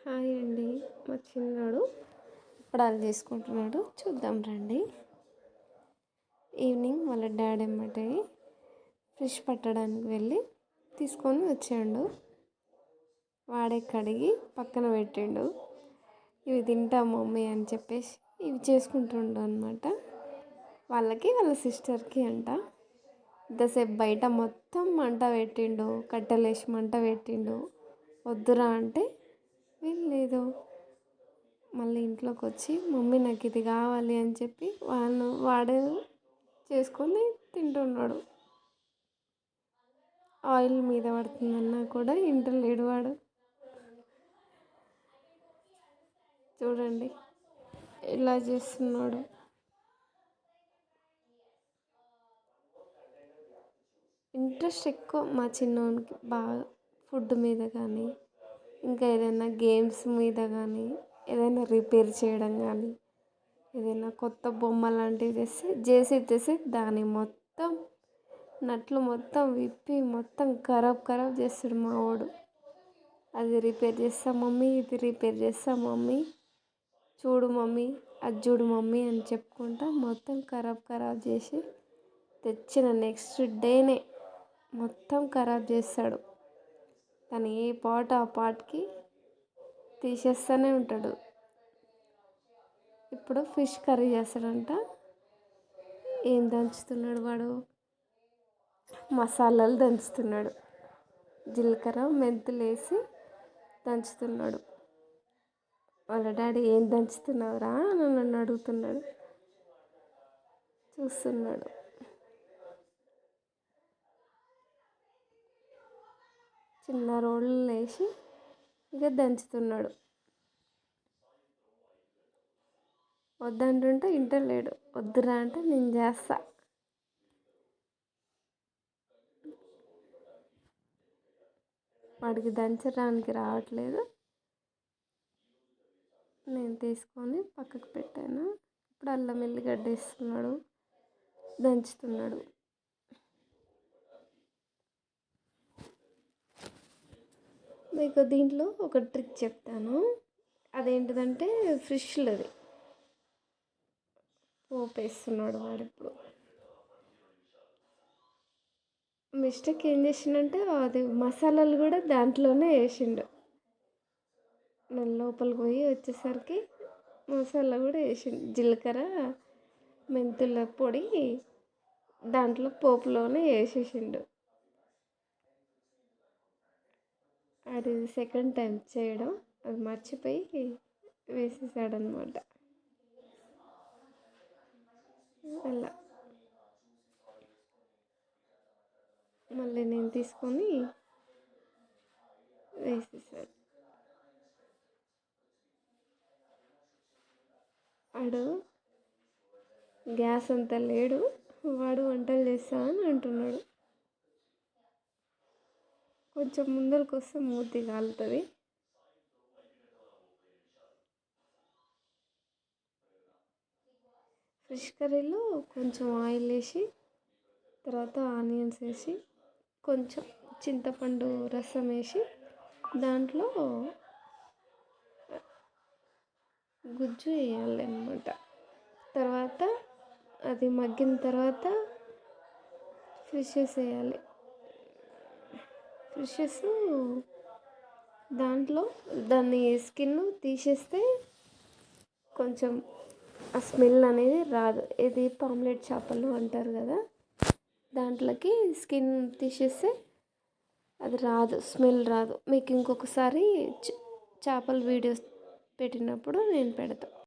Hi అండి. మా చిన్నోడు అప్పడాలు చేసుకుంటున్నాడు. చూద్దాం రండి. ఈవినింగ్ వాళ్ళ డాడీ ఎమ్మటే ఫిష్ పట్టడానికి వెళ్ళి తీసుకొని వచ్చాడు. వాడే కడిగి పక్కన పెట్టిండు. ఇవి తింటా మమ్మీ అని చెప్పేసి ఇవి చేసుకుంటుండు అనమాట. వాళ్ళకి వాళ్ళ సిస్టర్కి అంట. ఇంతసేపు బయట మొత్తం మంట పెట్టిండు, కట్టెలేసి మంట పెట్టిండు. వద్దురా అంటే లేదు. మళ్ళీ ఇంట్లోకి వచ్చి మమ్మీ నాకు ఇది కావాలి అని చెప్పి వాడే చేసుకొని తింటున్నాడు. ఆయిల్ మీద పడుతుందన్నా కూడా ఇంటలేడు వాడు. చూడండి ఇలా చేస్తున్నాడు. ఇంట్రెస్ట్ ఎక్కువ మా చిన్నోనికి బాగా ఫుడ్ మీద కానీ, ఇంకా ఏదైనా గేమ్స్ మీద కానీ, ఏదైనా రిపేర్ చేయడం కానీ, ఏదైనా కొత్త బొమ్మ లాంటివి చేసి దాన్ని మొత్తం నట్లు మొత్తం విప్పి మొత్తం ఖరాబ్ చేస్తాడు మా వాడు. అది రిపేర్ చేస్తా మమ్మీ, ఇది రిపేర్ చేస్తా మమ్మీ, చూడు మమ్మీ, అది చూడు మమ్మీ అని చెప్పుకుంటా మొత్తం ఖరాబ్ చేసి తెచ్చిన నెక్స్ట్ డేనే మొత్తం ఖరాబ్ చేస్తాడు. తను ఏ పార్ట్ ఆ పార్ట్కి తీసేస్తూనే ఉంటాడు. ఇప్పుడు ఫిష్ కర్రీ చేస్తాడంట. ఏం దంచుతున్నాడు వాడు? మసాలాలు దంచుతున్నాడు. జీలకర్ర మెంతులు వేసి దంచుతున్నాడు. వాళ్ళ డాడీ ఏం దంచుతున్నావురా అని నన్ను అడుగుతున్నాడు. చూస్తున్నాడు. చిన్న రోళ్ళు వేసి ఇక దంచుతున్నాడు. వద్దంటుంటే ఇంటలేడు. వద్దురా అంటే నేను చేస్తా. వాడికి దంచడానికి రావట్లేదు. నేను తీసుకొని పక్కకు పెట్టాను. ఇప్పుడు అల్లం ఎల్లిగడ్డ వేస్తున్నాడు, దంచుతున్నాడు. మీకు దీంట్లో ఒక ట్రిక్ చెప్తాను. అదేంటిదంటే ఫిష్లది పోపు వేస్తున్నాడు వాడు. ఇప్పుడు మిస్టేక్ ఏం చేసిండంటే అది మసాలాలు కూడా దాంట్లోనే వేసిండు. నేను లోపలికి పోయి వచ్చేసరికి మసాలా కూడా వేసిండు. జీలకర్ర మెంతుల పొడి దాంట్లో పోపులోనే వేసేసిండు. అది సెకండ్ టైం చేయడం, అది మర్చిపోయి వేసేసాడనమాట. అలా మళ్ళీ నేను తీసుకొని వేసేసాడు. వాడు గ్యాస్ అంతా లేడు, వాడు వంటలు చేస్తా అని అంటున్నాడు. కొంచెం ముందరికి వస్తే మూతి కాలుతుంది. ఫిష్ కర్రీలో కొంచెం ఆయిల్ వేసి, తర్వాత ఆనియన్స్ వేసి, కొంచెం చింతపండు రసం వేసి, దాంట్లో గుజ్జు వేయాలి అన్నమాట. తర్వాత అది మగ్గిన తర్వాత ఫిషెస్ వేయాలి. ఫిషెస్ దాంట్లో దాన్ని స్కిన్ తీసేస్తే కొంచెం ఆ స్మెల్ అనేది రాదు. ఇది పామ్లెట్ చేపలు అంటారు కదా, దాంట్లోకి స్కిన్ తీసేస్తే అది రాదు, స్మెల్ రాదు. మీకు ఇంకొకసారి చేపల వీడియోస్ పెట్టినప్పుడు నేను పెడతాను.